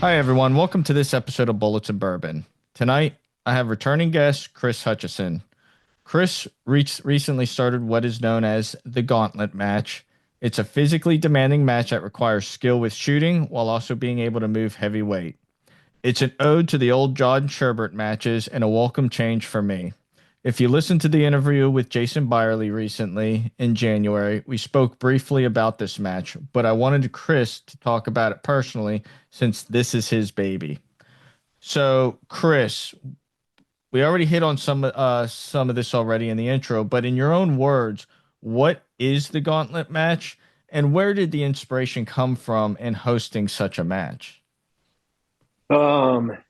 Hi, everyone. Welcome to this episode of Bullets and Bourbon. Tonight, I have returning guest Chris Hutchison. Chris recently started what is known as the Gauntlet Match. It's a physically demanding match that requires skill with shooting while also being able to move heavy weight. It's an ode to the old John Sherbert matches and a welcome change for me. If you listened to the interview with Jason Byerly recently in January, we spoke briefly about this match, but I wanted Chris to talk about it personally since this is his baby. So, Chris, we already hit on some of this already in the intro, but in your own words, what is the Gauntlet match and where did the inspiration come from in hosting such a match?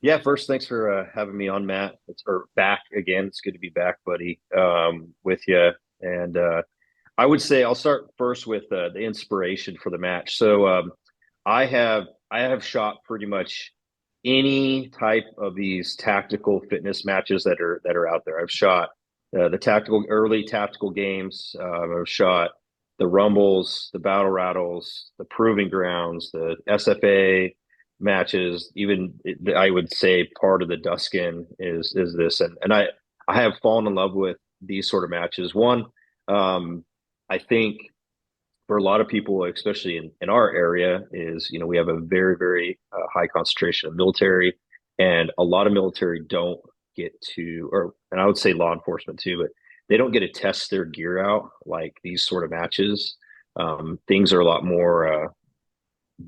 Yeah, first, thanks for having me on, Matt. It's or back again. It's good to be back, buddy, with you. And I would say I'll start first with the inspiration for the match. I have shot pretty much any type of these tactical fitness matches that are out there. I've shot the tactical early tactical games. I've shot the Rumbles, the Battle Rattles, the Proving Grounds, the SFA matches. Even I would say part of the Duskin is this, and I have fallen in love with these sort of matches. One, I think for a lot of people, especially in our area, is we have a very high concentration of military, and a lot of military don't get to, or and I would say law enforcement too, but they don't get to test their gear out like these sort of matches. Things are a lot more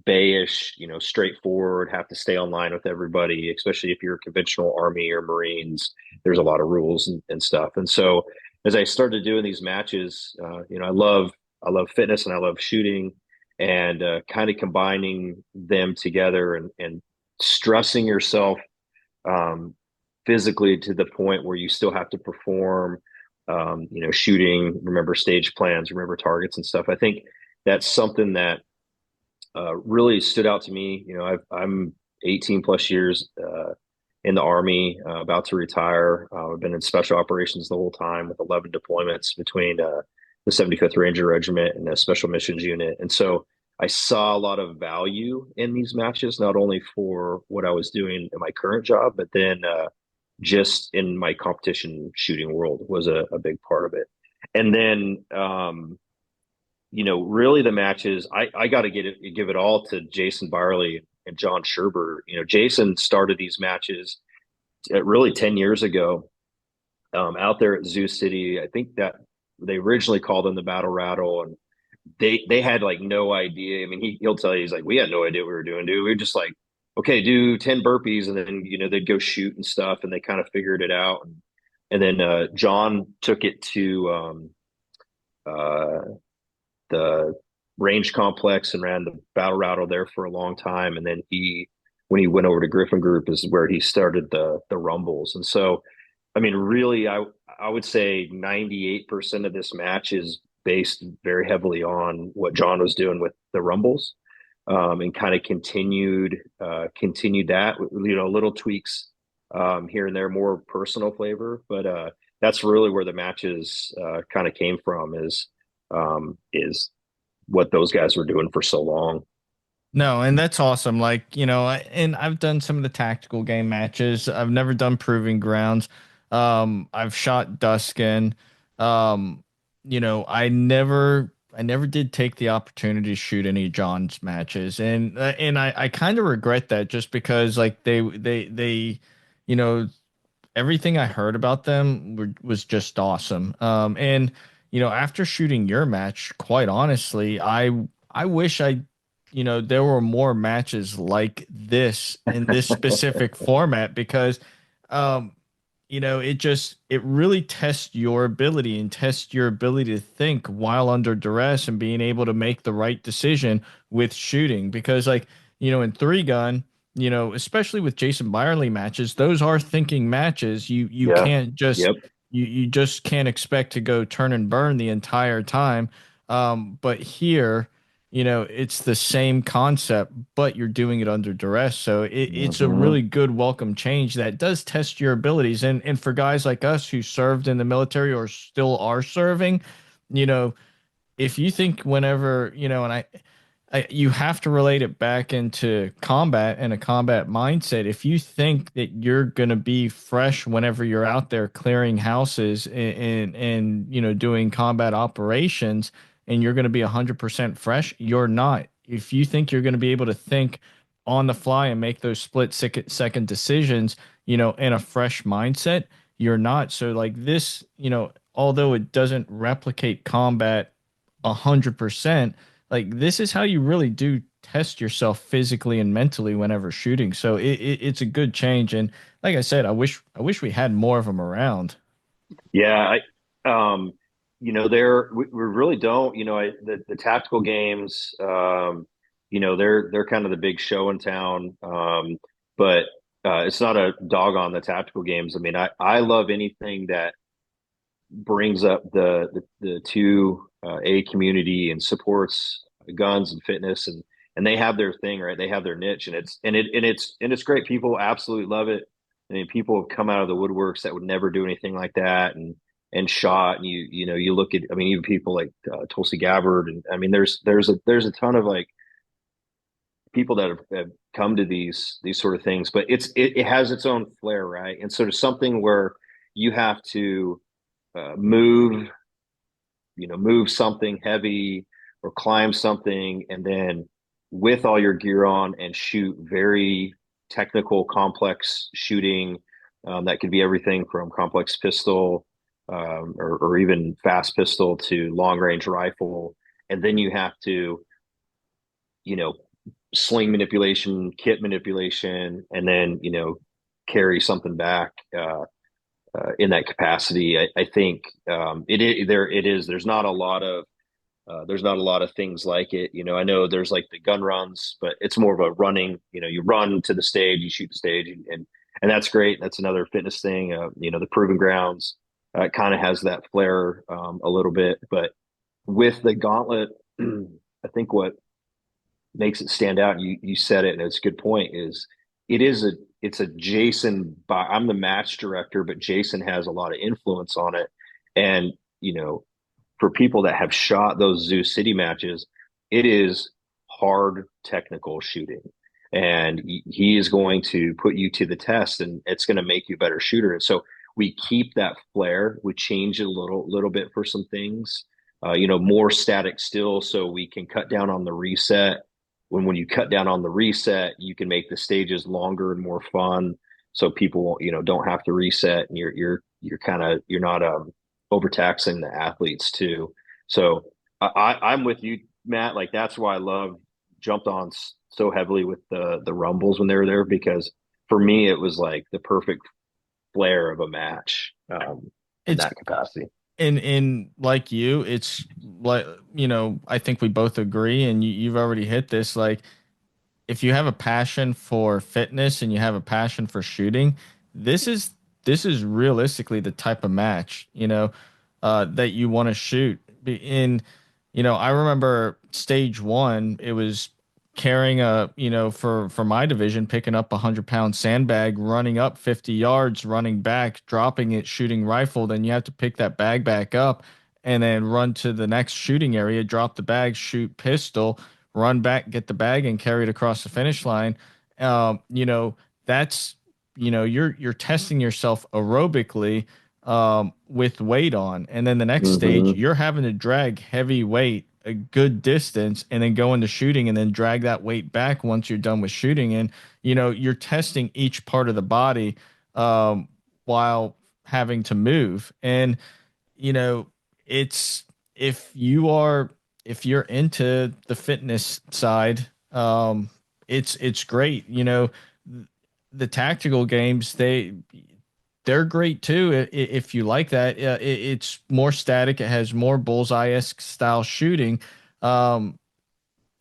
bayish, straightforward, have to stay online with everybody, especially if you're a conventional Army or Marines. There's a lot of rules and stuff. And so as I started doing these matches, I love fitness and I love shooting and kind of combining them together and stressing yourself um, physically to the point where you still have to perform, shooting, remember stage plans, remember targets and stuff. I think that's something that really stood out to me. I'm 18 plus years in the Army, about to retire. I've been in special operations the whole time with 11 deployments between the 75th Ranger Regiment and the Special Missions Unit. And so I saw a lot of value in these matches, not only for what I was doing in my current job, but then just in my competition shooting world was a big part of it. And then really the matches, I got to give it all to Jason Byerly and John Sherbert. Jason started these matches really 10 years ago out there at Zoo City. I think that they originally called them the Battle Rattle, and they had like no idea. I mean, he'll tell you, he's like, we had no idea what we were doing, dude. We were just like, okay, do 10 burpees, and then they'd go shoot and stuff, and they kind of figured it out. And then John took it to uh, the range complex and ran the Battle Rattle there for a long time. And then when he went over to Griffin Group, is where he started the Rumbles. And so, I mean, really, I would say 98% of this match is based very heavily on what John was doing with the Rumbles, and kind of continued that, little tweaks here and there, more personal flavor. But that's really where the matches kind of came from, is what those guys were doing for so long. No, and that's awesome. Like, and I've done some of the tactical game matches. I've never done proving grounds. I've shot Duskin. Um, I never did take the opportunity to shoot any John's matches. And I kind of regret that just because like they, you know, everything I heard about them was just awesome. And after shooting your match, quite honestly, I wish there were more matches like this in this specific format because, um, it really tests your ability and tests your ability to think while under duress and being able to make the right decision with shooting. Because, like, in three gun, especially with Jason Byerly matches, those are thinking matches. You Yeah. can't just Yep. you just can't expect to go turn and burn the entire time. But here, it's the same concept, but you're doing it under duress. So it's a Hmm. really good welcome change that does test your abilities. And for guys like us who served in the military or still are serving, you know, if you think whenever, and you have to relate it back into combat and a combat mindset. If you think that you're going to be fresh whenever you're out there clearing houses and doing combat operations, and you're going to be 100% fresh, you're not. If you think you're going to be able to think on the fly and make those split second decisions, in a fresh mindset, you're not. So like this, although it doesn't replicate combat 100%, like this is how you really do test yourself physically and mentally whenever shooting. So it's a good change. And like I said, I wish we had more of them around. Yeah, we really don't. The tactical games, they're kind of the big show in town. But it's not a dog on the tactical games. I mean, I love anything that brings up the two A community and supports guns and fitness, and they have their thing, right? They have their niche, and it's great. People absolutely love it. I mean, people have come out of the woodworks that would never do anything like that, and shot. And you look at, I mean, even people like Tulsi Gabbard, and I mean, there's a ton of like people that have come to these sort of things, but it has its own flair, right? And sort of something where you have to move, move something heavy or climb something, and then with all your gear on and shoot very technical, complex shooting. That could be everything from complex pistol, or even fast pistol to long range rifle. And then you have to, you know, sling manipulation, kit manipulation, and then, carry something back. In that capacity, I think it is. There's not a lot of things like it. I know there's like the gun runs, but it's more of a running. You run to the stage, you shoot the stage, and that's great. That's another fitness thing. The proving grounds kind of has that flair a little bit, but with the gauntlet, I think what makes it stand out, you said it, and it's a good point, is it is a it's a Jason I'm the match director, but Jason has a lot of influence on it. And, for people that have shot those Zoo City matches, it is hard technical shooting. And he is going to put you to the test, and it's going to make you a better shooter. And so we keep that flair. We change it a little bit for some things, more static still, so we can cut down on the reset. When you cut down on the reset, you can make the stages longer and more fun, so people won't, don't have to reset, and you're not overtaxing the athletes too. So I'm with you, Matt. Like that's why I love jumped on so heavily with the Rumbles when they were there, because for me it was like the perfect flair of a match, in It's that capacity. in like you, it's like, I think we both agree, and you've already hit this. Like, if you have a passion for fitness and you have a passion for shooting, this is this is realistically the type of match, that you want to shoot. I remember stage one, it was carrying for my division, picking up a 100-pound sandbag, running up 50 yards, running back, dropping it, shooting rifle. Then you have to pick that bag back up and then run to the next shooting area, drop the bag, shoot pistol, run back, get the bag, and carry it across the finish line. That's you're testing yourself aerobically, with weight on, and then the next stage Mm-hmm. you're having to drag heavy weight a good distance and then go into shooting and then drag that weight back once you're done with shooting. And you're testing each part of the body, while having to move. And you know it's if you're into the fitness side, it's great. The tactical games, they're great too, if you like that. It's more static. It has more bullseye-esque style shooting, um,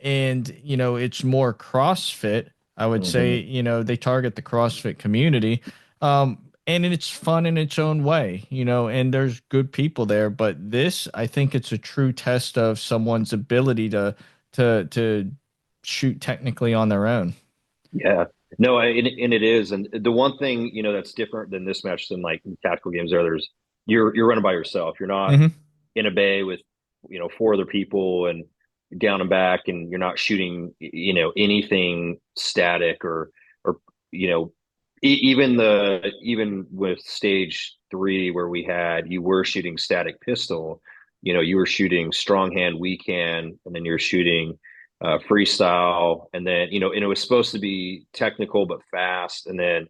and it's more CrossFit. I would say, Mm-hmm. they target the CrossFit community, and it's fun in its own way. And there's good people there. But this, I think, it's a true test of someone's ability to shoot technically on their own. Yeah. No, and it is. And the one thing, that's different than this match than like tactical games are, you're running by yourself. You're not Hmm. in a bay with, four other people. And down and back, and you're not shooting, anything static or you know, even with stage three where you were shooting static pistol, you were shooting strong hand, weak hand, and then you're shooting freestyle, and then and it was supposed to be technical but fast, and then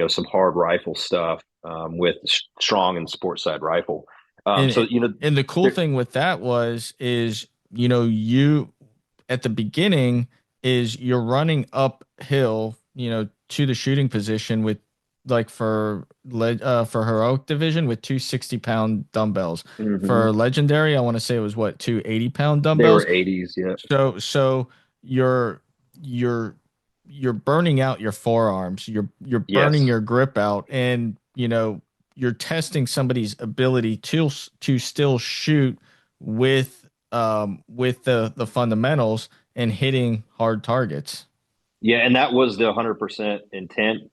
some hard rifle stuff with strong and sports side rifle. So And and the cool there, thing with that is you at the beginning is you're running uphill, to the shooting position with like for heroic division with 260-pound dumbbells. For Mhm. legendary, I want to say it was what, 280-pound They dumbbells. were 80s, yeah. So you're you're you're burning out your forearms. You're burning Yes. your grip out, and you're testing somebody's ability to still shoot with the fundamentals and hitting hard targets. Yeah, and that was the 100% intent.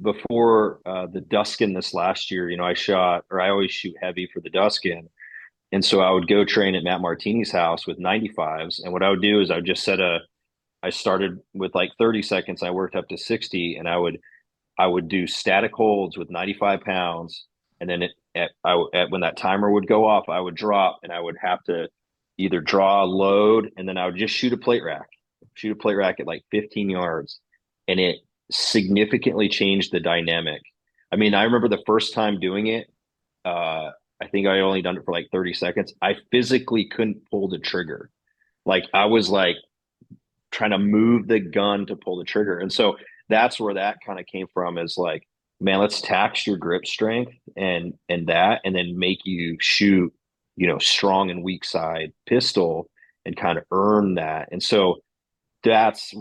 Before the Duskin this last year, I always shoot heavy for the Duskin. And so I would go train at Matt Martini's house with 95s. And what I would do is I started with like 30 seconds. I worked up to 60, and I would do static holds with 95 pounds. And then when that timer would go off, I would drop, and I would have to either draw a load, and then I would just shoot a plate rack at like 15 yards. And it significantly changed the dynamic. I mean, I remember the first time doing it. I think I only done it for like 30 seconds. I physically couldn't pull the trigger. Like I was like trying to move the gun to pull the trigger. And so that's where that kind of came from, is like, man, let's tax your grip strength and then make you shoot, strong and weak side pistol and kind of earn that. And so that's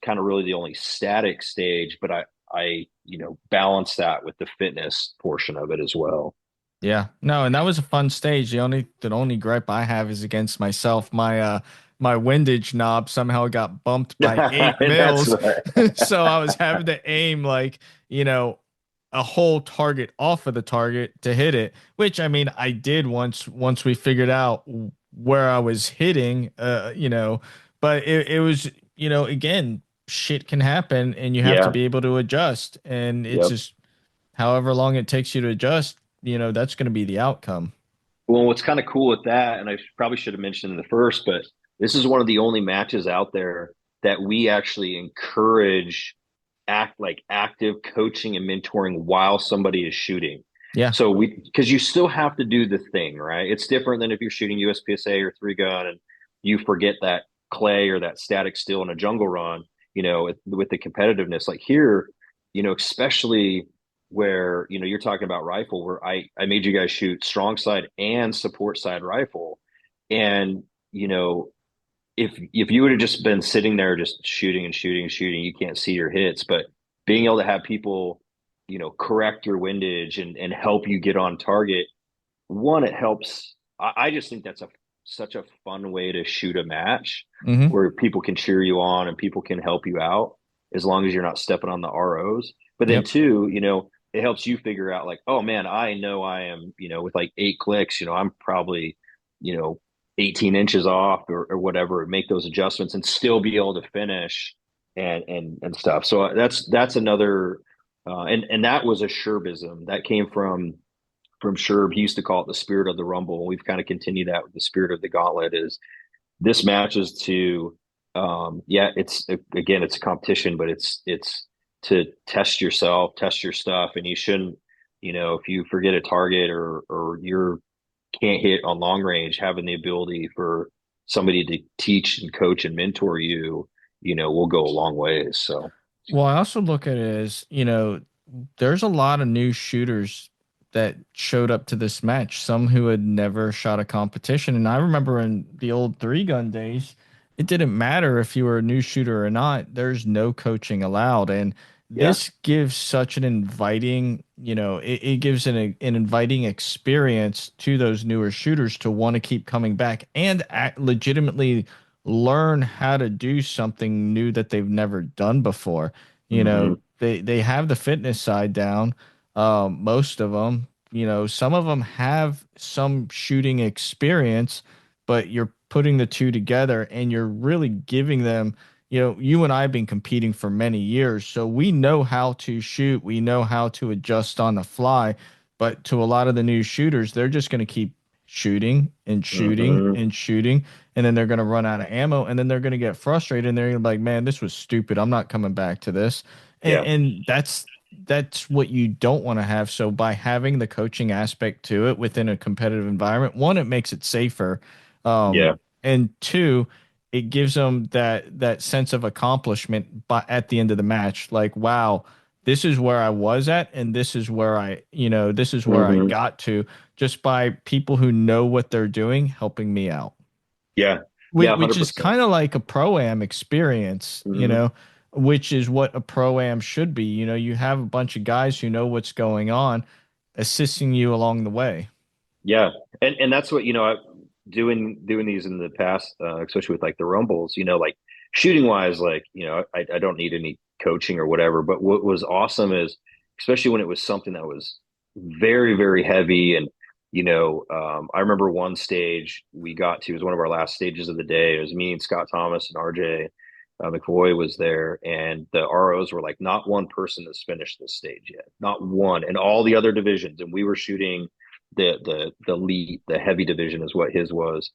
kind of really the only static stage, but I balance that with the fitness portion of it as well. Yeah, no, and that was a fun stage. The only gripe I have is against myself. My windage knob somehow got bumped by 8 That's mils. right. So I was having to aim like, a whole target off of the target to hit it, which I mean I did once we figured out where I was hitting, but it was, again, shit can happen and you have to Yeah. be able to adjust. And it's Yep. just however long it takes you to adjust, that's going to be the outcome. Well, what's kind of cool with that, and I probably should have mentioned in the first, but this is one of the only matches out there that we actually encourage active coaching and mentoring while somebody is shooting. Yeah. So because you still have to do the thing, right? It's different than if you're shooting USPSA or three gun and you forget that clay or that static still in a jungle run, with the competitiveness. Like here, especially where you're talking about rifle, where I made you guys shoot strong side and support side rifle, and if you would have just been sitting there just shooting and shooting and shooting, you can't see your hits. But being able to have people correct your windage and help you get on target, one, it helps. I just think that's such a fun way to shoot a match, Hmm. where people can cheer you on and people can help you out as long as you're not stepping on the ROs. But then Yep. two, it helps you figure out like, oh man, I know I am, with like 8 clicks, I'm probably, you know, 18 inches off or whatever, make those adjustments and still be able to finish and stuff. So that's another, and that was a Sherbism that came from Sherb. He used to call it the spirit of the Rumble. And we've kind of continued that with the spirit of the Gauntlet. Is this matches to, yeah, it's again, it's a competition, but it's to test yourself, test your stuff, and you shouldn't, if you forget a target or you're can't hit on long range, having the ability for somebody to teach and coach and mentor you, will go a long ways. So Well, I also look at it as, there's a lot of new shooters that showed up to this match, some who had never shot a competition. And I remember in the old three gun days, it didn't matter if you were a new shooter or not, there's no coaching allowed. And yeah. this gives such an inviting, it gives an inviting experience to those newer shooters to want to keep coming back and legitimately learn how to do something new that they've never done before. Mm-hmm. They have the fitness side down. Most of them, some of them have some shooting experience, but you're putting the two together, and you're really giving them, you and I have been competing for many years, so we know how to shoot, we know how to adjust on the fly. But to a lot of the new shooters, they're just going to keep shooting and shooting Hmm. and shooting, and then they're going to run out of ammo, and then they're going to get frustrated, and they're going to be like, man, this was stupid. I'm not coming back to this. And, Yeah. and that's what you don't want to have. So by having the coaching aspect to it within a competitive environment, one, it makes it safer. Yeah. And two, it gives them that sense of accomplishment at the end of the match. Like, wow, this is where I was at, and this is where I Hmm. got to, just by people who know what they're doing helping me out. Yeah. Which, Yeah. which is 100%. kind of like a pro-am experience, Hmm. which is what a pro-am should be. You have a bunch of guys who know what's going on, assisting you along the way. Yeah. And that's what, doing these in the past, especially with like the Rumbles, like shooting wise, like, I don't need any coaching or whatever. But what was awesome is, especially when it was something that was very, very heavy. And, I remember one stage we got to, it was one of our last stages of the day. It was me and Scott Thomas and RJ McVoy was there. And the ROs were like, not one person has finished this stage yet, not one. And all the other divisions. And we were shooting the elite, the heavy division is what his was.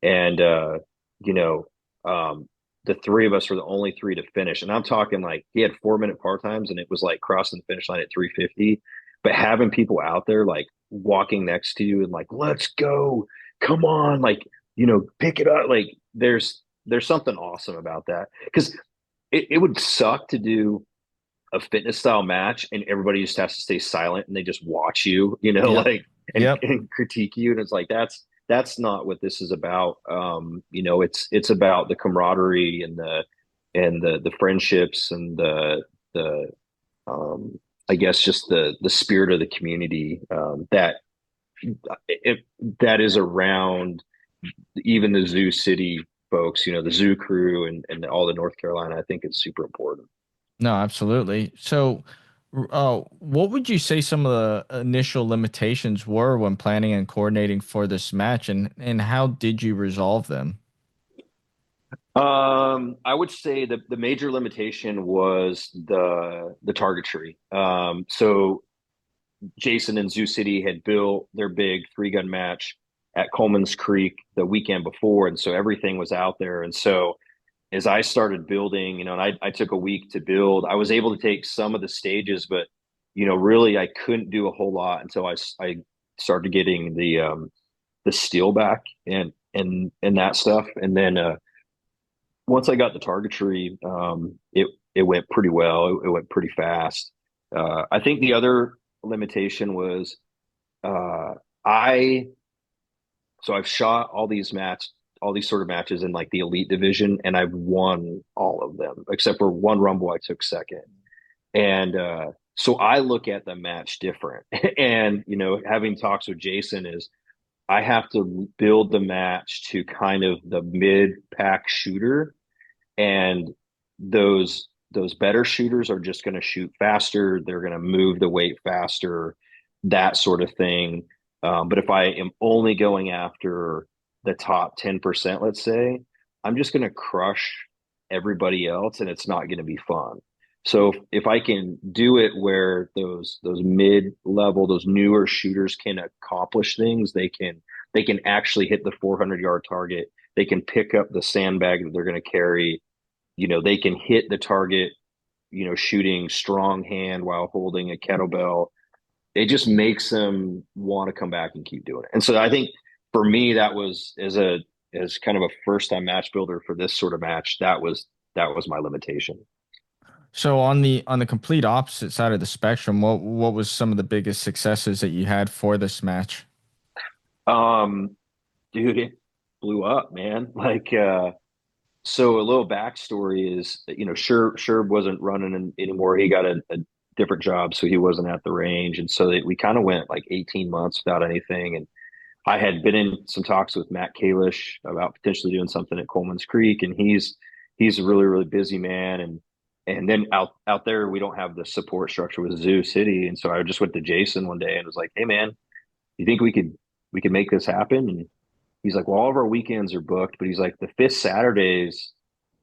And you know, the three of us were the only three to finish. And I'm talking like he had 4 minute par times and it was like crossing the finish line at 350. But having people out there like walking next to you and like, let's go, come on, like, pick it up. Like there's something awesome about that. Because it would suck to do a fitness style match and everybody just has to stay silent and they just watch you, Yep. like Yep. and critique you. And it's like that's not what this is about. It's about the camaraderie and the friendships and the um I guess just the spirit of the community it, that is around even the Zoo City folks, the zoo crew and all the North Carolina. I think it's super important. No, absolutely. So, what would you say some of the initial limitations were when planning and coordinating for this match, and how did you resolve them? I would say the major limitation was the targetry. So Jason and Zoo City had built their big 3-gun match at Coleman's Creek the weekend before, and so everything was out there. And so as I started building, and I took a week to build, I was able to take some of the stages, but really I couldn't do a whole lot until I started getting the steel back and that stuff, and then once I got the targetry, it went pretty well. It went pretty fast. I think the other limitation was uh, I so I've shot all these sort of matches in like the elite division, and I've won all of them except for one Rumble I took second. And so I look at the match different. And having talks with Jason is I have to build the match to kind of the mid pack shooter, and those better shooters are just going to shoot faster, they're going to move the weight faster, that sort of thing. But if I am only going after the top 10%, let's say, I'm just going to crush everybody else and it's not going to be fun. So if I can do it where those mid level, those newer shooters can accomplish things, they can actually hit the 400-yard target, they can pick up the sandbag that they're going to carry, they can hit the target, shooting strong hand while holding a kettlebell. It just makes them want to come back and keep doing it. And so I think for me, that was as kind of a first time match builder for this sort of match, that was my limitation. So on the complete opposite side of the spectrum, what was some of the biggest successes that you had for this match? Um, Dude, it blew up, man. Like, so a little backstory is, Sherb wasn't running anymore. He got a different job, so he wasn't at the range, and so we kind of went like 18 months without anything. And I had been in some talks with Matt Kalish about potentially doing something at Coleman's Creek, and he's a really really busy man. And then out there we don't have the support structure with Zoo City, and so I just went to Jason one day and was like, "Hey man, you think we could make this happen?" he's like, well, all of our weekends are booked, but he's like, the fifth Saturdays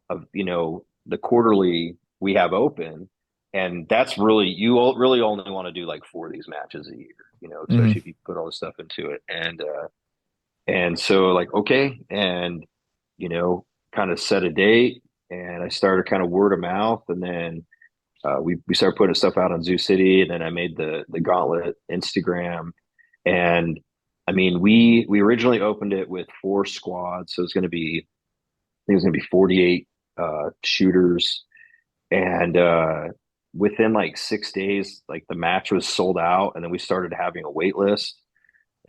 of, the quarterly we have open. And that's really, really only want to do like four of these matches a year, especially Hmm. if you put all this stuff into it. And so like, okay. And, you know, kind of set a date, and I started kind of word of mouth. And then we started putting stuff out on Zoo City, and then I made the Gauntlet Instagram. And I mean, we originally opened it with four squads, so I think it was gonna be 48 shooters, and within like 6 days, like the match was sold out, and then we started having a wait list.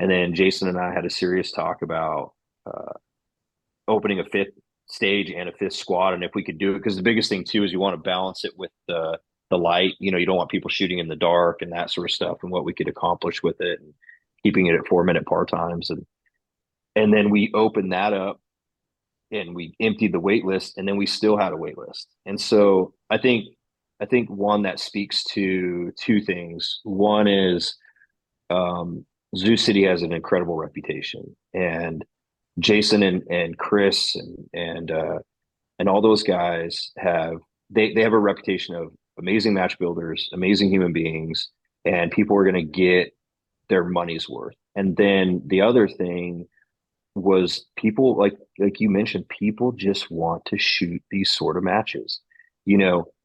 And then Jason and I had a serious talk about uh, opening a fifth stage and a fifth squad, and if we could do it, because the biggest thing too is you want to balance it with the light. You don't want people shooting in the dark and that sort of stuff, and what we could accomplish with it, and keeping it at 4 minute par times. And then we opened that up, and we emptied the wait list, and then we still had a wait list. And so I think one that speaks to two things. One is um, Zoo City has an incredible reputation, and Jason and Chris and all those guys they have a reputation of amazing match builders, amazing human beings, and people are going to get their money's worth. And then the other thing was, people like you mentioned, people just want to shoot these sort of matches.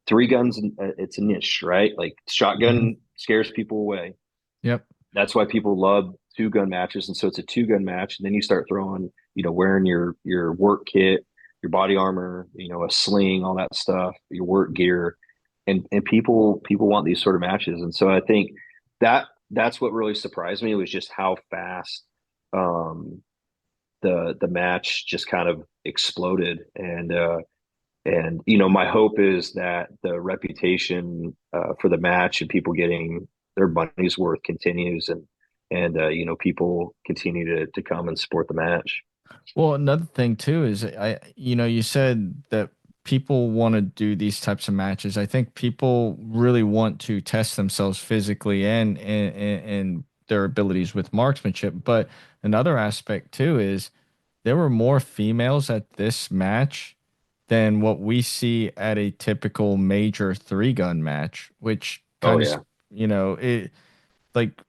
Three guns, it's a niche, right? Like Hmm. shotgun scares people away. Yep. That's why people love two gun matches. And so it's a two gun match. And then you start throwing, wearing your work kit, your body armor, a sling, all that stuff, your work gear. And people want these sort of matches. And so I think that's what really surprised me, was just how fast um the match just kind of exploded. And my hope is that the reputation for the match and people getting their money's worth continues, and people continue to come and support the match. Well, another thing too is you said that people want to do these types of matches. I think people really want to test themselves physically and their abilities with marksmanship. But another aspect too is there were more females at this match than what we see at a typical major three gun match, which Oh kind of, yeah. it like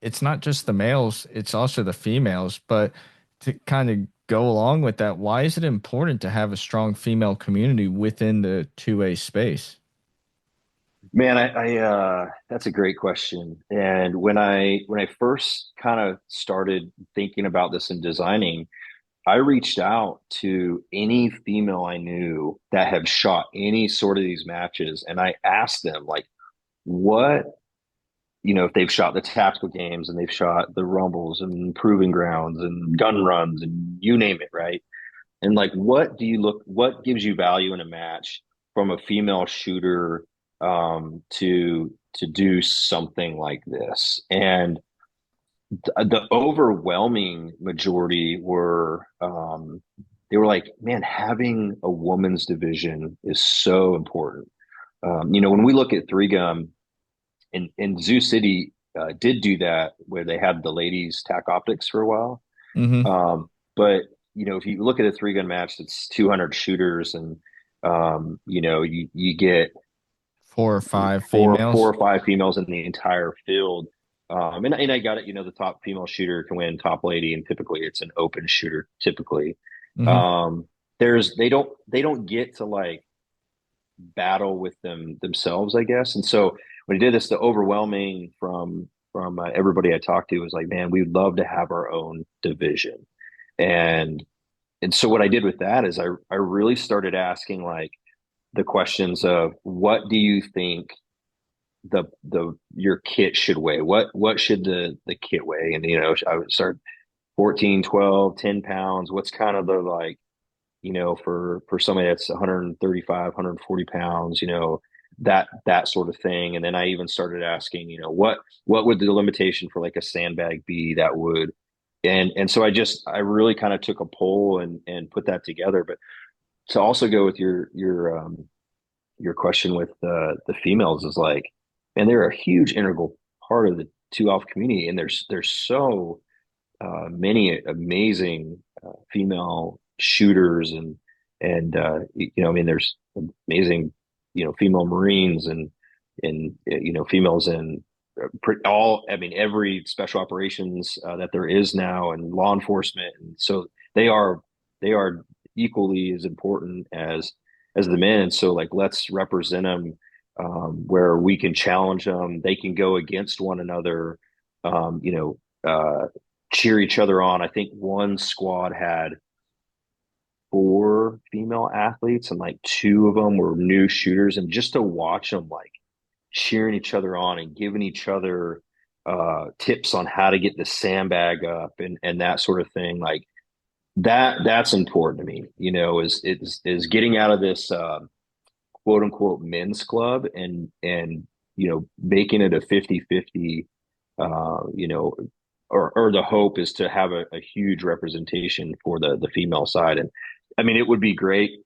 it's not just the males, it's also the females. But to kind of go along with that, why is it important to have a strong female community within the 2A space? Man, that's a great question. And when I first kind of started thinking about this and designing, I reached out to any female I knew that have shot any sort of these matches, and I asked them like, what, if they've shot the tactical games, and they've shot the rumbles and proving grounds and gun runs and you name it, right? And like, what gives you value in a match from a female shooter to do something like this? And the overwhelming majority they were like, man, having a woman's division is so important. When we look at three gun, and Zoo City did do that, where they had the ladies tack optics for a while. Hmm. But if you look at a three gun match, that's 200 shooters, and you get Four or five four females. or five females in the entire field. And I got it. The top female shooter can win top lady, and typically it's an open shooter. Typically, Hmm. um, they don't get to like battle with themselves, I guess. And so when he did this, the overwhelming from everybody I talked to was like, man, we'd love to have our own division. And and so what I did with that is I really started asking like the questions of, what do you think the your kit should weigh? What should the kit weigh? And I would start 14, 12, 10 pounds. What's kind of the like, for somebody that's 135, 140 pounds, that sort of thing. And then I even started asking, what would the limitation for like a sandbag be that would, and so I really kind of took a poll and put that together. But to also go with your question with the females, is like, and they're a huge integral part of the two off community, and there's so many amazing female shooters and I mean, there's amazing female Marines and females in all. I mean, every special operations that there is now, and law enforcement, and so they are they are equally as important as the men. And so, like, let's represent them where we can challenge them. They can go against one another. Um, you know, cheer each other on. I think one squad had four female athletes, and like two of them were new shooters. And just to watch them like cheering each other on and giving each other tips on how to get the sandbag up and that sort of thing, like that's important to me. Is getting out of this quote unquote men's club and making it a 50-50. You know, or the hope is to have a huge representation for the female side. And I mean, it would be great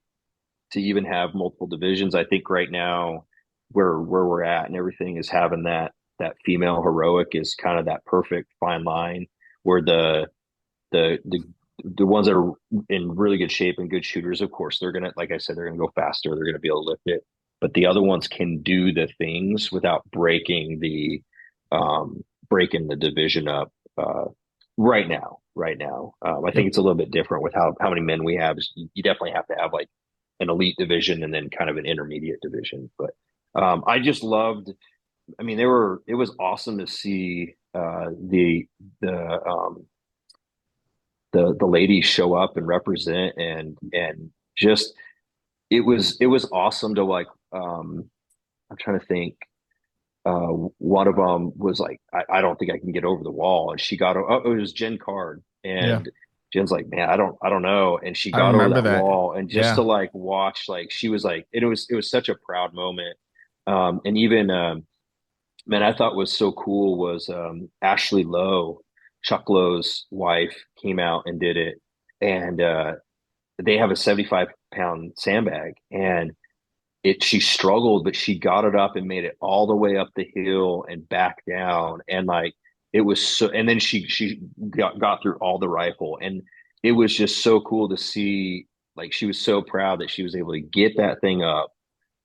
to even have multiple divisions. I think right now where we're at and everything is having that female heroic is kind of that perfect fine line where the the ones that are in really good shape and good shooters, of course, they're gonna, like I said, they're gonna go faster. They're gonna be able to lift it, but the other ones can do the things without breaking the division up. Right now, I think Yep. it's a little bit different with how many men we have. You definitely have to have like an elite division and then kind of an intermediate division. But I just loved. I mean, it was awesome to see the the ladies show up and represent and just it was awesome to like. I'm trying to think. One of them was like, I don't think I can get over the wall, and she got. Oh, it was Jen Card, Yeah. and Jen's like, man, I don't know, and she I got over remember that that. wall, and just to Yeah. like watch, like she was like, it was such a proud moment, and even man, I thought was so cool was Ashley Lowe, Chuck Lowe's wife, came out and did it, and they have a 75-pound sandbag, and she struggled, but she got it up and made it all the way up the hill and back down. And like it was so, and then she got through all the rifle. And it was just so cool to see. Like she was so proud that she was able to get that thing up,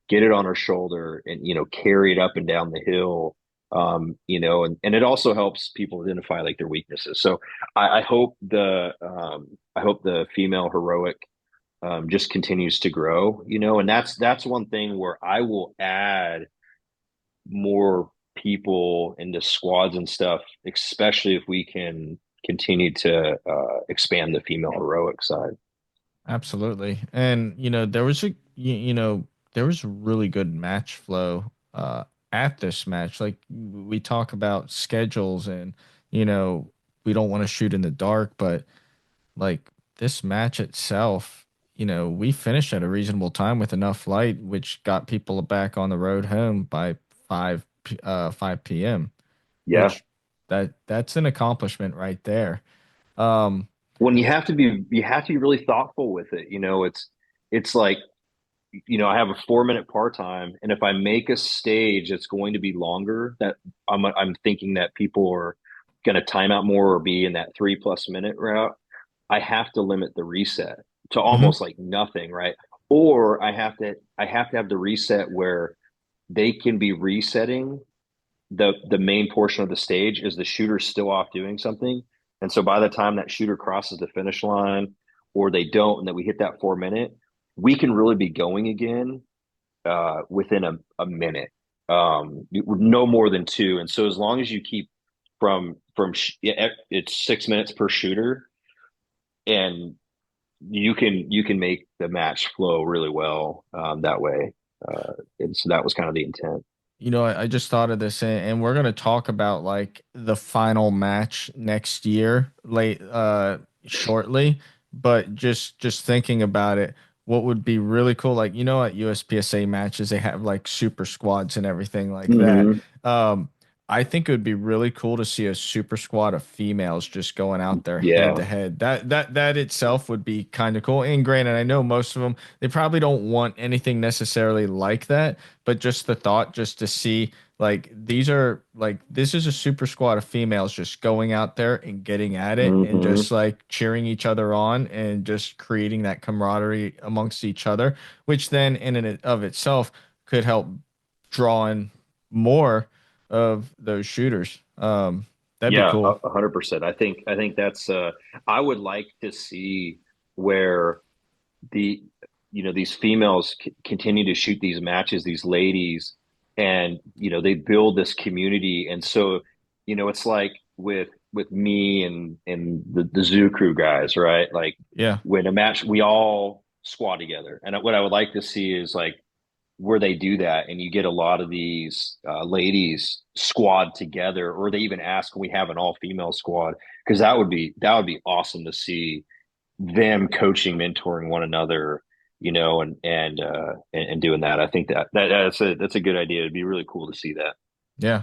get it on her shoulder, and carry it up and down the hill. And it also helps people identify like their weaknesses. So I hope the female heroic just continues to grow, and that's one thing where I will add more people into squads and stuff, especially if we can continue to expand the female heroic side. Absolutely. And there was there was really good match flow at this match. Like we talk about schedules and you know, we don't want to shoot in the dark, but like this match itself, we finished at a reasonable time with enough light, which got people back on the road home by 5 p.m., Yeah. which that's an accomplishment right there. Um, When you have to be really thoughtful with it. It's like, I have a 4-minute part time, and if I make a stage that's going to be longer, that I'm thinking that people are going to time out more or be in that 3+ minute route. I have to limit the reset to mhm. almost like nothing, right? Or I have to have the reset where they can be resetting the main portion of the stage is the shooter's still off doing something. And so by the time that shooter crosses the finish line or they don't, and that we hit that 4 minute, we can really be going again within a minute, no more than two. And so as long as you keep it's 6 minutes per shooter, and you can make the match flow really well that way. And so that was kind of the intent. I just thought of this, and we're gonna talk about like the final match next year, late shortly. But just thinking about it, what would be really cool, like at USPSA matches, they have like super squads and everything like that. Hmm. Um, I think it would be really cool to see a super squad of females just going out there head Yeah. to head. That itself would be kind of cool. And granted, I know most of them, they probably don't want anything necessarily like that, but just the thought, just to see Like this is a super squad of females just going out there and getting at it and Hmm. just like cheering each other on and just creating that camaraderie amongst each other, which then in and of itself could help draw in more of those shooters. That'd be Yeah, cool. 100%. I think that's I would like to see where the these females continue to shoot these matches, these ladies, and they build this community. And so it's like with me and the zoo crew guys, right? Like Yeah. when a match, we all squad together. And what I would like to see is like where they do that and you get a lot of these ladies squad together, or they even ask, can we have an all-female squad? Because that would be awesome to see them coaching, mentoring one another, and doing that. I think that's a good idea. It'd be really cool to see that. Yeah.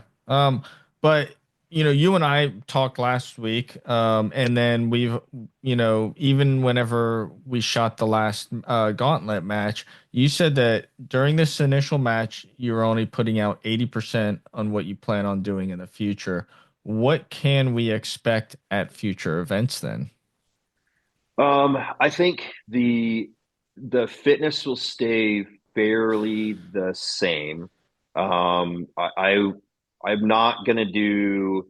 But you and I talked last week, and then we've, even whenever we shot the last gauntlet match, you said that during this initial match, you're only putting out 80% on what you plan on doing in the future. What can we expect at future events then? I think the fitness will stay fairly the same. I'm not gonna do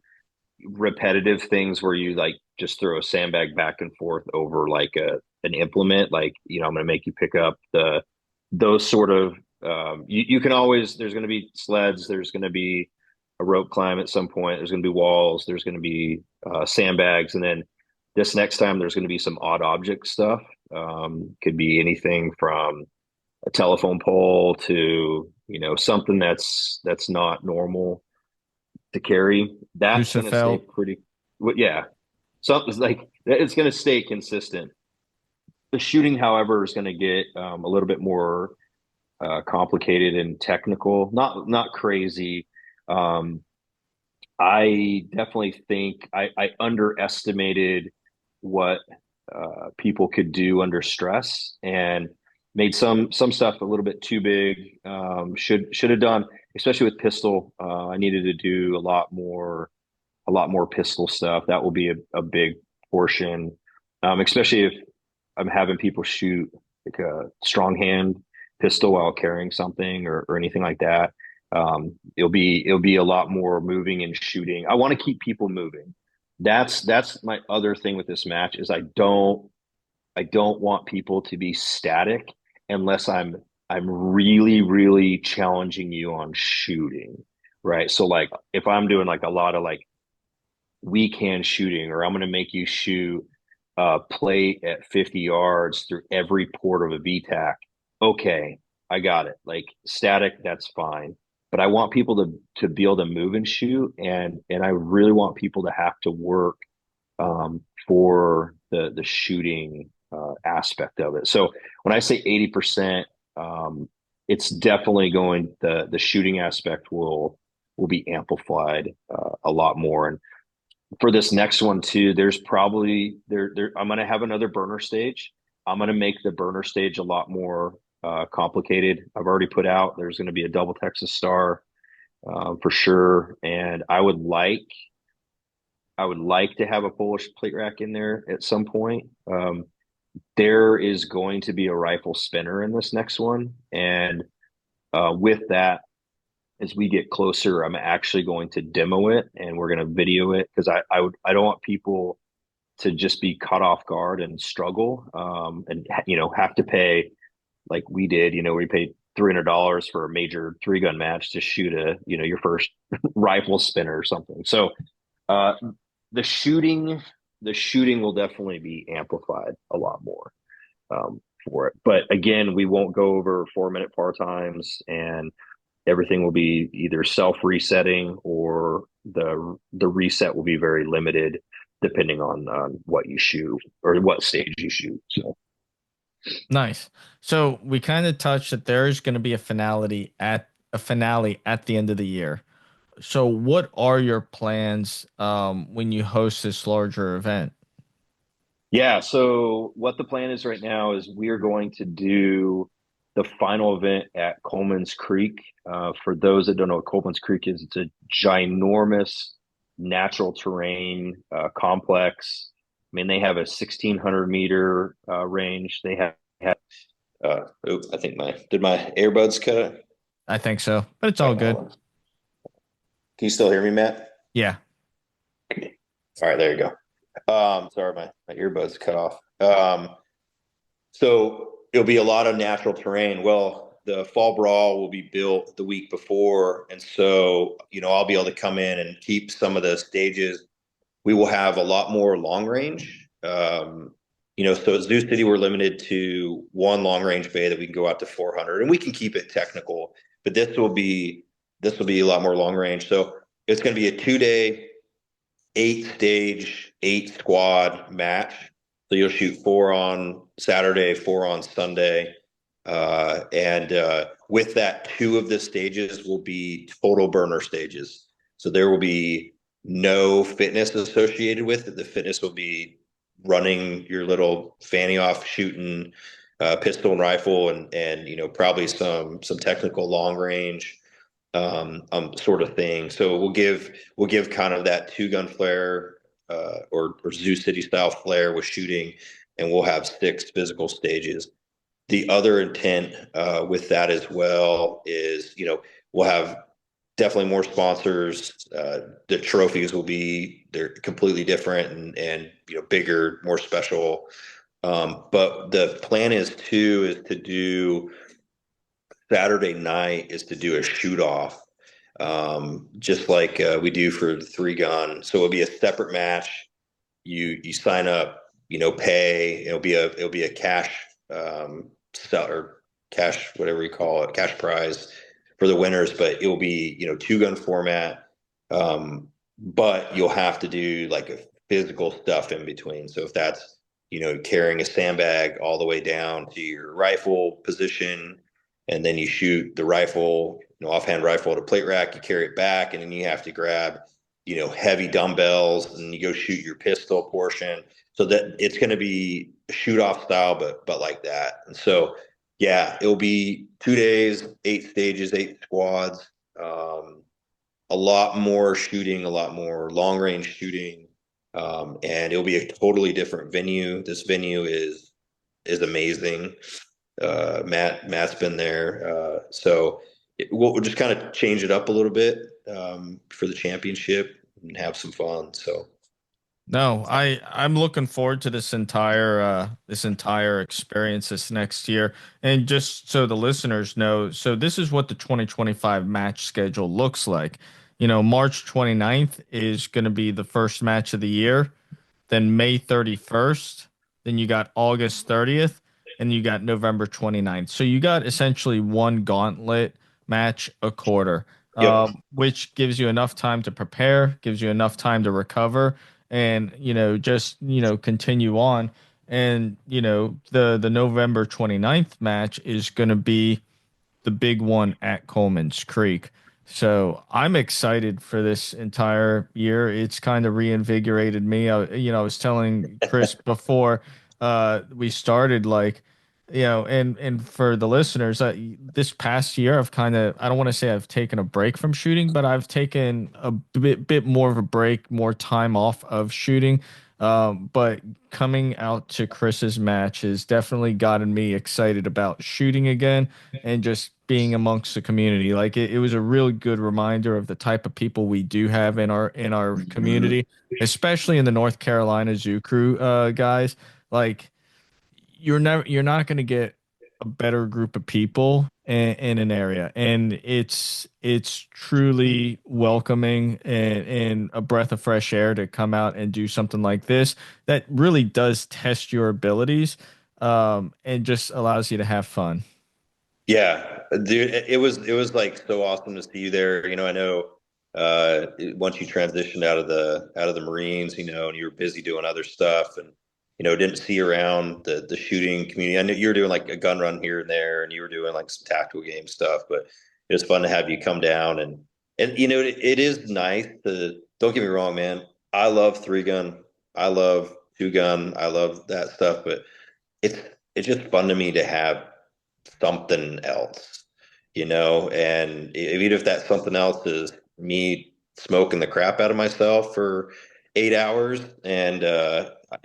repetitive things where you like just throw a sandbag back and forth over like an implement. Like, I'm going to make you pick up those sort of, you can always, there's going to be sleds, there's going to be a rope climb at some point, there's going to be walls, there's going to be sandbags. And then this next time, there's going to be some odd object stuff. Could be anything from a telephone pole to, something that's not normal to carry. That's going to stay Felt. pretty, well, yeah. Something's like it's going to stay consistent. The shooting, however, is going to get a little bit more complicated and technical. Not crazy. Um, I definitely think I underestimated what people could do under stress and made some stuff a little bit too big. Should have done, especially with pistol. I needed to do a lot more pistol stuff. That will be a big portion, especially if I'm having people shoot like a strong hand pistol while carrying something or anything like that. It'll be a lot more moving and shooting. I want to keep people moving. That's my other thing with this match is I don't want people to be static unless I'm really really challenging you on shooting, right? So like if I'm doing like a lot of like weak hand shooting, or I'm going to make you shoot a plate at 50 yards through every port of a VTAC. Okay, I got it. Like static, that's fine. But I want people to be able to move and shoot, and I really want people to have to work for the shooting aspect of it. So when I say 80%, it's definitely going the shooting aspect will be amplified a lot more. And for this next one too, there's probably there I'm gonna have another burner stage. I'm gonna make the burner stage a lot more complicated. I've already put out there's gonna be a double Texas star for sure, and I would like to have a Polish plate rack in there at some point. There is going to be a rifle spinner in this next one, and with that, as we get closer, I'm actually going to demo it and we're going to video it because I don't want people to just be caught off guard and struggle and have to pay like we did. We paid $300 for a major 3-gun match to shoot your first rifle spinner or something. So uh, the shooting the shooting will definitely be amplified a lot more for it. But again, we won't go over 4-minute par times, and everything will be either self resetting or the reset will be very limited depending on what you shoot or what stage you shoot. So Nice. So we kind of touched that there's going to be a finale at the end of the year. So what are your plans when you host this larger event? yeah, so what the plan is right now is we are going to do the final event at Coleman's Creek. For those that don't know what Coleman's Creek is, it's a ginormous natural terrain complex. I mean, they have a 1,600 meter range. They have I think my earbuds cut it? I think so, but it's all Wait, good. hold on. Can you still hear me, Matt? Yeah. All right, there you go. Sorry, my earbuds cut off. So it'll be a lot of natural terrain. Well, the fall brawl will be built the week before, and so I'll be able to come in and keep some of the stages. We will have a lot more long range. So at Zoo City, we're limited to one long range bay that we can go out to 400, and we can keep it technical. But this will be a lot more long range. So it's going to be a 2 day, 8 stage, 8 squad match. So you'll shoot 4 on Saturday, 4 on Sunday. And with that, 2 of the stages will be total burner stages. So there will be no fitness associated with it. The fitness will be running your little fanny off, shooting pistol and rifle, and probably some technical long range sort of thing. So we'll give kind of that 2 gun flare or Zoo City style flare with shooting, and we'll have 6 physical stages. The other intent with that as well is, we'll have definitely more sponsors. The trophies they're completely different and bigger, more special. But the plan is to do Saturday night is to do a shoot off, just like we do for the 3 gun. So it'll be a separate match. You sign up, pay. It'll be a cash or cash, whatever you call it, cash prize for the winners. But it will be 2 gun format. But you'll have to do like a physical stuff in between. So if that's carrying a sandbag all the way down to your rifle position, and then you shoot the rifle, offhand rifle at a plate rack, you carry it back, and then you have to grab, heavy dumbbells, and you go shoot your pistol portion. So that it's going to be shoot off style, but like that. And so, yeah, it'll be 2 days, 8 stages, 8 squads, a lot more shooting, a lot more long range shooting. And it'll be a totally different venue. This venue is amazing. Matt's been there. So we'll just kind of change it up a little bit for the championship and have some fun. So No, I'm looking forward to this entire experience this next year. And just so the listeners know, so this is what the 2025 match schedule looks like. March 29th is going to be the first match of the year, then May 31st, then you got August 30th, and you got November 29th. So you got essentially one gauntlet match a quarter, yep. which gives you enough time to prepare, gives you enough time to recover, and just continue on. And the November 29th match is going to be the big one at Coleman's Creek. So I'm excited for this entire year. It's kind of reinvigorated me. I was telling Chris before we started, like, and for the listeners, this past year, I don't want to say I've taken a break from shooting, but I've taken a bit more of a break, more time off of shooting. But coming out to Chris's match has definitely gotten me excited about shooting again and just being amongst the community. Like it was a really good reminder of the type of people we do have in our community, especially in the North Carolina Zoo Crew guys. Like you're not going to get a better group of people in an area, and it's truly welcoming and a breath of fresh air to come out and do something like this that really does test your abilities, and just allows you to have fun. Yeah, dude, it was like so awesome to see you there. I know once you transitioned out of the Marines, and you were busy doing other stuff, and didn't see you around the shooting community. I knew you were doing like a gun run here and there, and you were doing like some tactical game stuff. But it was fun to have you come down, and it is nice to. Don't get me wrong, man. I love 3 gun. I love 2 gun. I love that stuff, but it's it's just fun to me to have something else, and even if that something else is me smoking the crap out of myself for 8 hours, and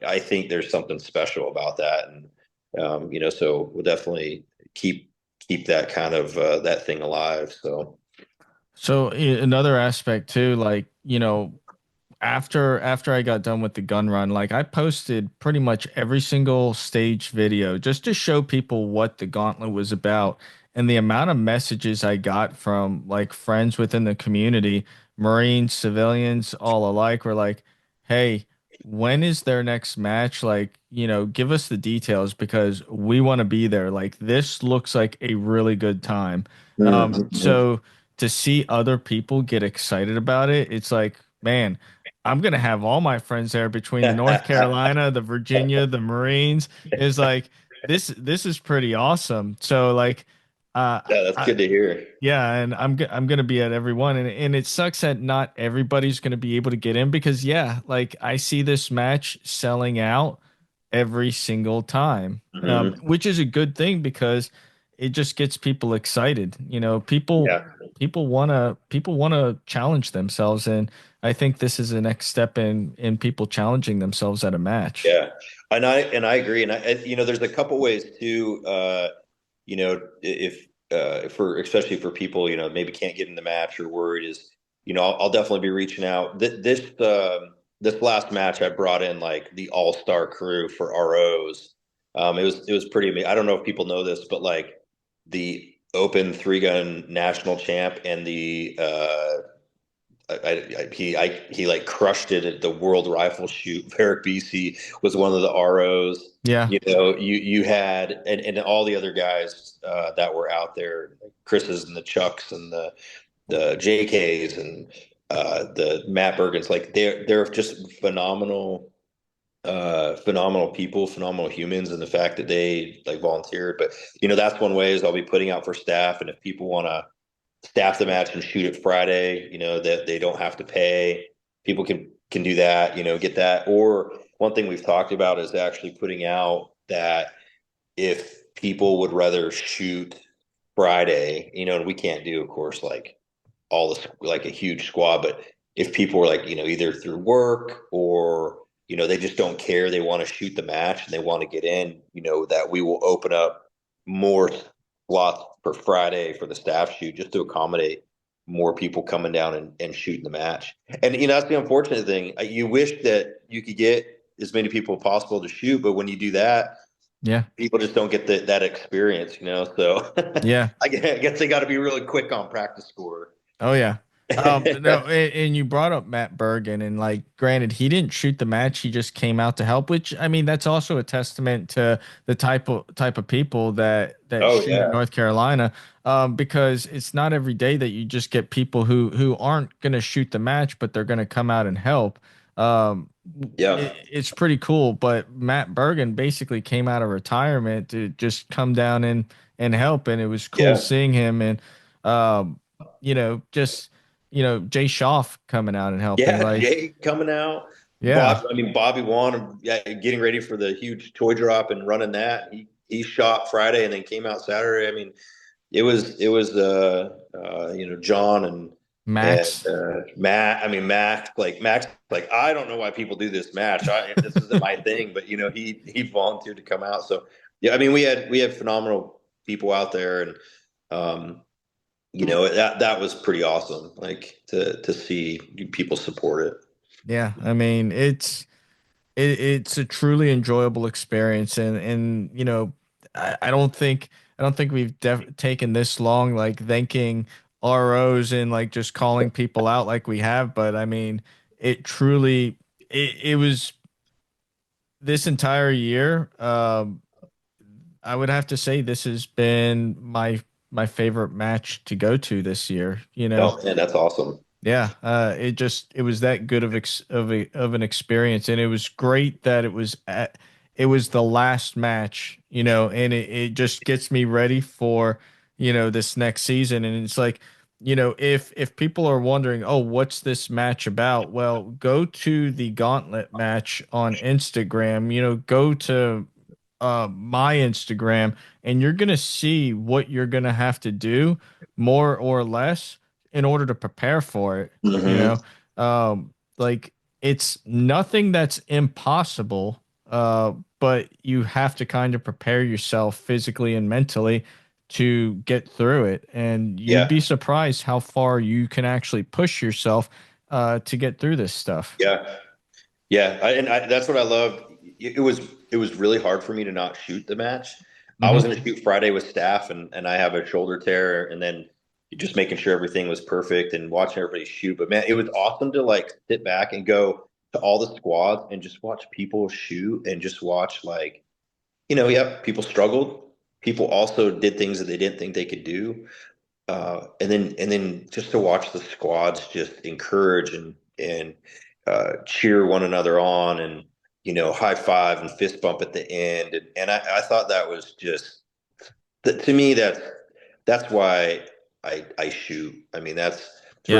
I think there's something special about that, and so we'll definitely keep that kind of that thing alive. So So another aspect too, like, after I got done with the gun run, like I posted pretty much every single stage video just to show people what the gauntlet was about. And the amount of messages I got from like friends within the community, Marines, civilians, all alike, were like, "Hey, when is their next match? Like, give us the details because we want to be there. Like, this looks like a really good time." Mhm. So to see other people get excited about it, it's like, man, I'm gonna have all my friends there between the North Carolina, the Virginia, the Marines. Is like this is pretty awesome. So like, Yeah, that's I, good to hear. yeah, and I'm gonna be at every one, and it sucks that not everybody's gonna be able to get in because yeah, like I see this match selling out every single time, Hmm. which is a good thing because it just gets people excited. Yeah. People wanna challenge themselves, and I think this is the next step in people challenging themselves at a match. Yeah, and I agree, and there's a couple ways too. If for especially for people maybe can't get in the match or worried is I'll definitely be reaching out. This last match I brought in like the all-star crew for ROs. It was pretty amazing. I don't know if people know this, but like the Open three gun national champ and the he like crushed it at the World Rifle Shoot. Varick BC was one of the ROs. Yeah, You had and all the other guys that were out there, Chris's and the Chucks and the JKs and the Matt Bergens. Like they're just phenomenal people, phenomenal humans, and the fact that they like volunteered. But that's one way is I'll be putting out for staff, and if people want to staff the match and shoot it Friday, that they don't have to pay. People can do that, get that. Or one thing we've talked about is actually putting out that if people would rather shoot Friday, and we can't do, of course, like all this like a huge squad, but if people were like, either through work or they just don't care, they want to shoot the match and they want to get in, that we will open up more slots for Friday for the staff shoot just to accommodate more people coming down and shooting the match. And that's the unfortunate thing. You wish that you could get as many people as possible to shoot, but when you do that, yeah, people just don't get that experience, So yeah. I guess they got to be really quick on practice score. Oh yeah. No, and you brought up Matt Bergen, and like, granted, he didn't shoot the match; he just came out to help. Which I mean, that's also a testament to the type of people that Oh shoot in yeah, North Carolina. Because it's not every day that you just get people who aren't gonna shoot the match, but they're gonna come out and help. Um, yeah, it's pretty cool. But Matt Bergen basically came out of retirement to just come down and help, and it was cool yeah, seeing him and. Um, just Jay Schaff coming out and helping. yeah. Like, Jay coming out. yeah, I mean Bobby Wan, yeah, getting ready for the huge toy drop and running that. He shot Friday and then came out Saturday. I mean, it was John and Max. Matt. I mean Max like I don't know why people do this match. This isn't my thing, but he volunteered to come out. So yeah, I mean we had phenomenal people out there, and um, that was pretty awesome. Like to see people support it. Yeah, I mean it's a truly enjoyable experience, and I don't think we've taken this long like thanking ROs and like just calling people out like we have, but I mean it truly it was this entire year. I would have to say this has been my favorite match to go to this year. Oh man, that's awesome. Yeah, it was that good of an experience, and it was great that it was the last match, and it just gets me ready for this next season, and it's like if people are wondering, oh, what's this match about? Well, go to the Gauntlet match on Instagram. Go to my Instagram, and you're gonna see what you're gonna have to do more or less in order to prepare for it. You Hmm. know, like it's nothing that's impossible, but you have to kind of prepare yourself physically and mentally to get through it. And you'd Yeah. be surprised how far you can actually push yourself to get through this stuff. Yeah. Yeah, that's what I loved. It was really hard for me to not shoot the match. I was Hmm. going to shoot Friday with staff, and I have a shoulder tear, and then just making sure everything was perfect and watching everybody shoot. But man, it was awesome to like sit back and go to all the squads and just watch people shoot and just watch like yep, people struggled. People also did things that they didn't think they could do. And then just to watch the squads just encourage and cheer one another on, and high five and fist bump at the end, and I thought that was just to me that's why I shoot. I mean, that's Yeah.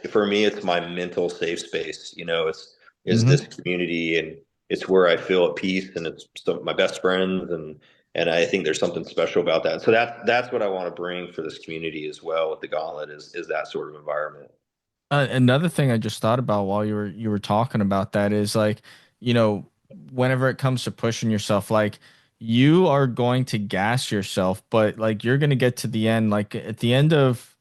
for me it's my mental safe space. It's is Hmm. this community, and it's where I feel at peace, and it's my best friends, and I think there's something special about that. So that's what I want to bring for this community as well with the Gauntlet is that sort of environment. Another thing I just thought about while you were talking about that is like, you know, whenever it comes to pushing yourself, like you are going to gas yourself, but like you're gonna get to the end, like at the end of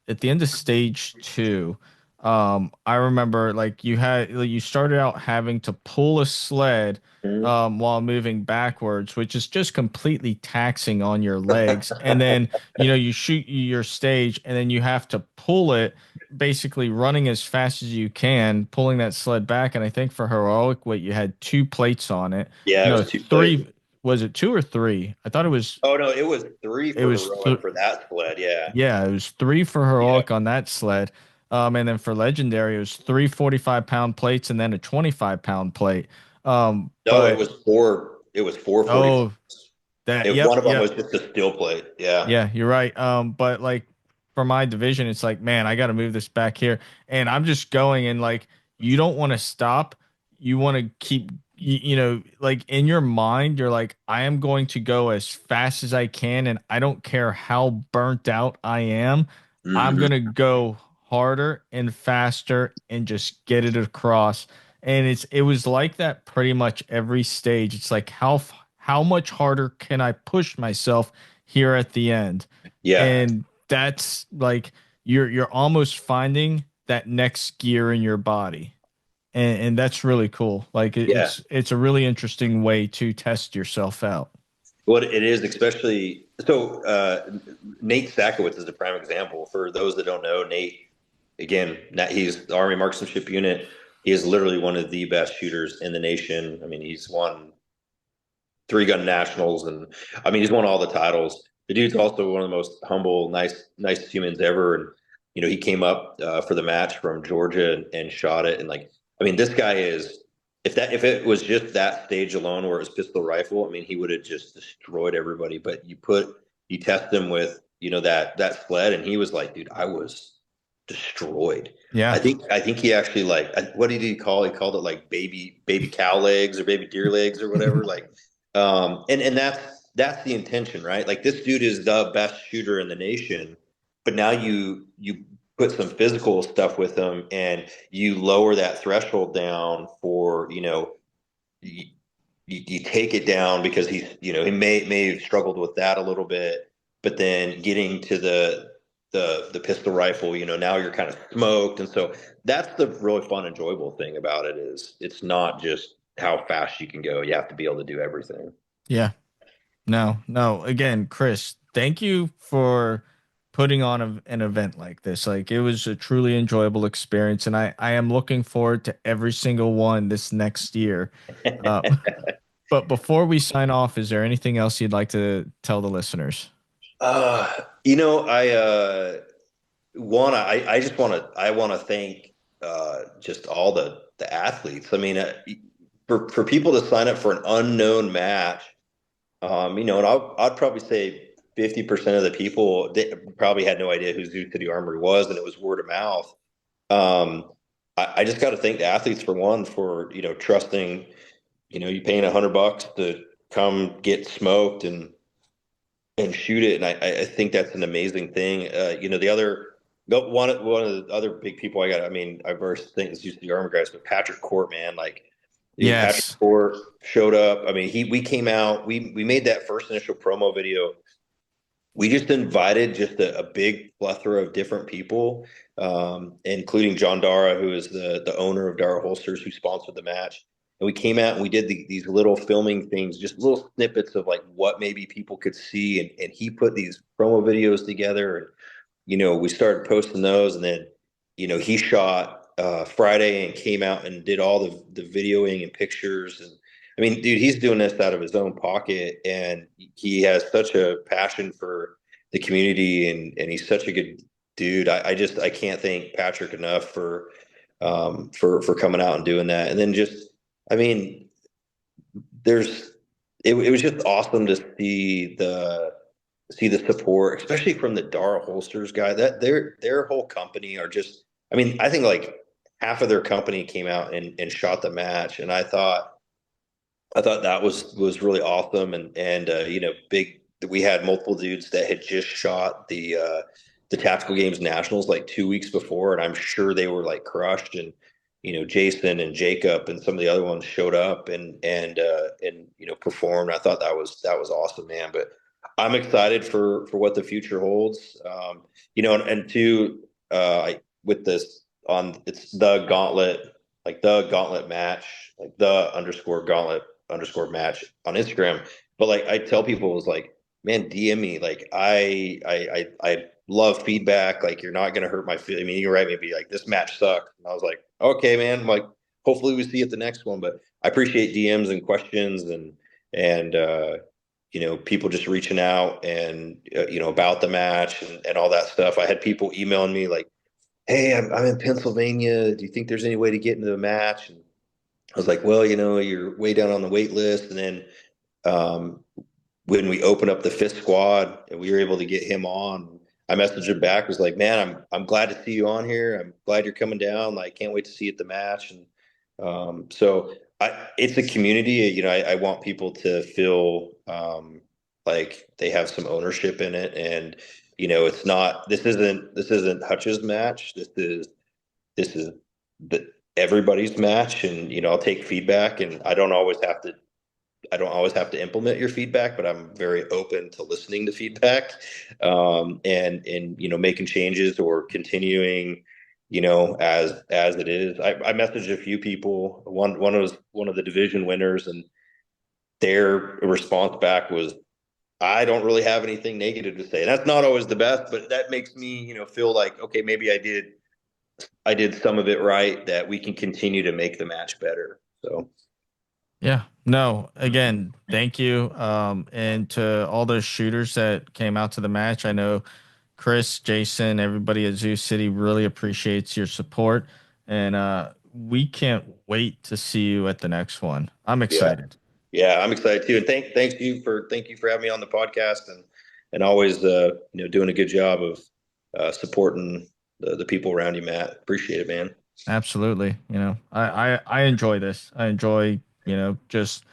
stage two, I remember like you started out having to pull a sled Mhm. while moving backwards, which is just completely taxing on your legs. And then, you shoot your stage and then you have to pull it basically running as fast as you can, pulling that sled back. And I think for heroic weight, you had two plates on it. Yeah, it No, was two plays. three. Was it two or three? I thought it was. Oh no, it was three It for was heroic for that sled. Yeah, yeah, it was three for yeah. heroic on that sled. And then for legendary, it was three 45-pound plates and then a 25-pound plate. No, it But was four. It was four 40. oh, that One yep, of them yep. was just a steel plate. Yeah. Yeah, you're right. But like for my division, it's like, man, I got to move this back here, and I'm just going, and like you don't want to stop. You want to keep, like in your mind, you're like, I am going to go as fast as I can, and I don't care how burnt out I am. I'm Hmm. gonna go harder and faster and just get it across. And it was like that pretty much every stage. It's like how much harder can I push myself here at the end? Yeah. And that's like you're almost finding that next gear in your body. And that's really cool. Like Yeah. it's a really interesting way to test yourself out. What it is, especially so, Nate Sakowitz is a prime example. For those that don't know, Nate, again, he's the Army Marksmanship Unit. He is literally one of the best shooters in the nation. I mean, he's won three gun nationals, and I mean, he's won all the titles. The dude's also one of the most humble, nice humans ever. And he came up for the match from Georgia and shot it. And like, I mean, this guy is if it was just that stage alone where it was pistol rifle, I mean, he would have just destroyed everybody. But you test him with that sled, and he was like, dude, I was destroyed. I Yeah. think I think he actually like what did he call? He called it like baby cow legs or baby deer legs or whatever. Like, and that's the intention, right? Like this dude is the best shooter in the nation, but now you put some physical stuff with him, and you lower that threshold down for you, you take it down because he may have struggled with that a little bit, but then getting to the pistol rifle, now you're kind of smoked, and so that's the really fun, enjoyable thing about it is it's not just how fast you can go. You have to be able to do everything. Yeah. No, no. Again, Chris, thank you for putting on an event like this. Like it was a truly enjoyable experience, and I am looking forward to every single one this next year. Uh, but before we sign off, is there anything else you'd like to tell the listeners? Uh, I I just want to thank just all the athletes. I mean, for people to sign up for an unknown match, and I'd probably say 50% of the people probably had no idea who Zoo City Armory was, and it was word of mouth. Um, I just got to thank the athletes for trusting, you paying $100 to come get smoked and shoot it. And I think that's an amazing thing. The other one of the other big people I mean, I first think is used to the Army guys, but Patrick Court, man, like dude, Patrick Yes. Court showed up. I mean, we came out, we made that first initial promo video. We just invited just a big plethora of different people, including John Dara, who is the owner of Dara Holsters, who sponsored the match. And we came out and we did these little filming things, just little snippets of like what maybe people could see. And he put these promo videos together. And, we started posting those. And then, he shot Friday and came out and did all the videoing and pictures. And I mean, dude, he's doing this out of his own pocket. And he has such a passion for the community. And he's such a good dude. I can't thank Patrick enough for coming out and doing that. And then just, I mean, it was just awesome to see the support, especially from the Dara Holsters guy. That their whole company are just, I mean, I think like half of their company came out and shot the match, and I thought that was really awesome, and big. We had multiple dudes that had just shot the Tactical Games Nationals like 2 weeks before, and I'm sure they were like crushed. And Jason and Jacob and some of the other ones showed up and performed. I thought that was awesome, man. But I'm excited for what the future holds. And two, with this on it's the Gauntlet, like the Gauntlet Match, like the underscore Gauntlet underscore match on Instagram. But like I tell people, is like, man, DM me. Like I love feedback. Like you're not gonna hurt my feelings. I mean, you can write me and be like, this match sucked. And I was like, okay, man. I'm like, hopefully we see you at the next one. But I appreciate DMs and questions and people just reaching out and about the match and all that stuff. I had people emailing me like, hey, I'm in Pennsylvania. Do you think there's any way to get into the match? And I was like, well, you're way down on the wait list. And then when we opened up the fifth squad and we were able to get him on, I messaged him back, was like, man, I'm glad to see you on here. I'm glad you're coming down. Like, can't wait to see you at the match. And so it's a community. I want people to feel like they have some ownership in it. And it's not. This isn't Hutch's match. This is everybody's match. And I'll take feedback, and I don't always have to implement your feedback, but I'm very open to listening to feedback, and making changes or continuing, as it is. I messaged a few people. One was one of the division winners, and their response back was, "I don't really have anything negative to say." And that's not always the best, but that makes me, feel like, okay, maybe I did some of it right. That we can continue to make the match better. So. Yeah. No, again, thank you. And to all those shooters that came out to the match, I know Chris, Jason, everybody at Zoo City really appreciates your support. And we can't wait to see you at the next one. I'm Yeah. excited. Yeah, I'm excited too. And thank you for having me on the podcast and always doing a good job of supporting the people around you, Matt. Appreciate it, man. Absolutely. I enjoy this. I enjoy, just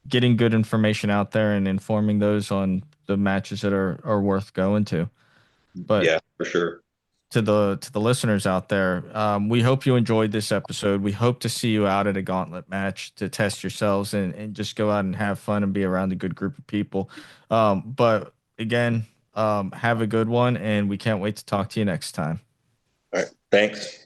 getting good information out there and informing those on the matches that are worth going to. But Yeah, for sure. to the listeners out there, we hope you enjoyed this episode. We hope to see you out at a gauntlet match to test yourselves and just go out and have fun and be around a good group of people. But again, have a good one, and we can't wait to talk to you next time. All right. Thanks.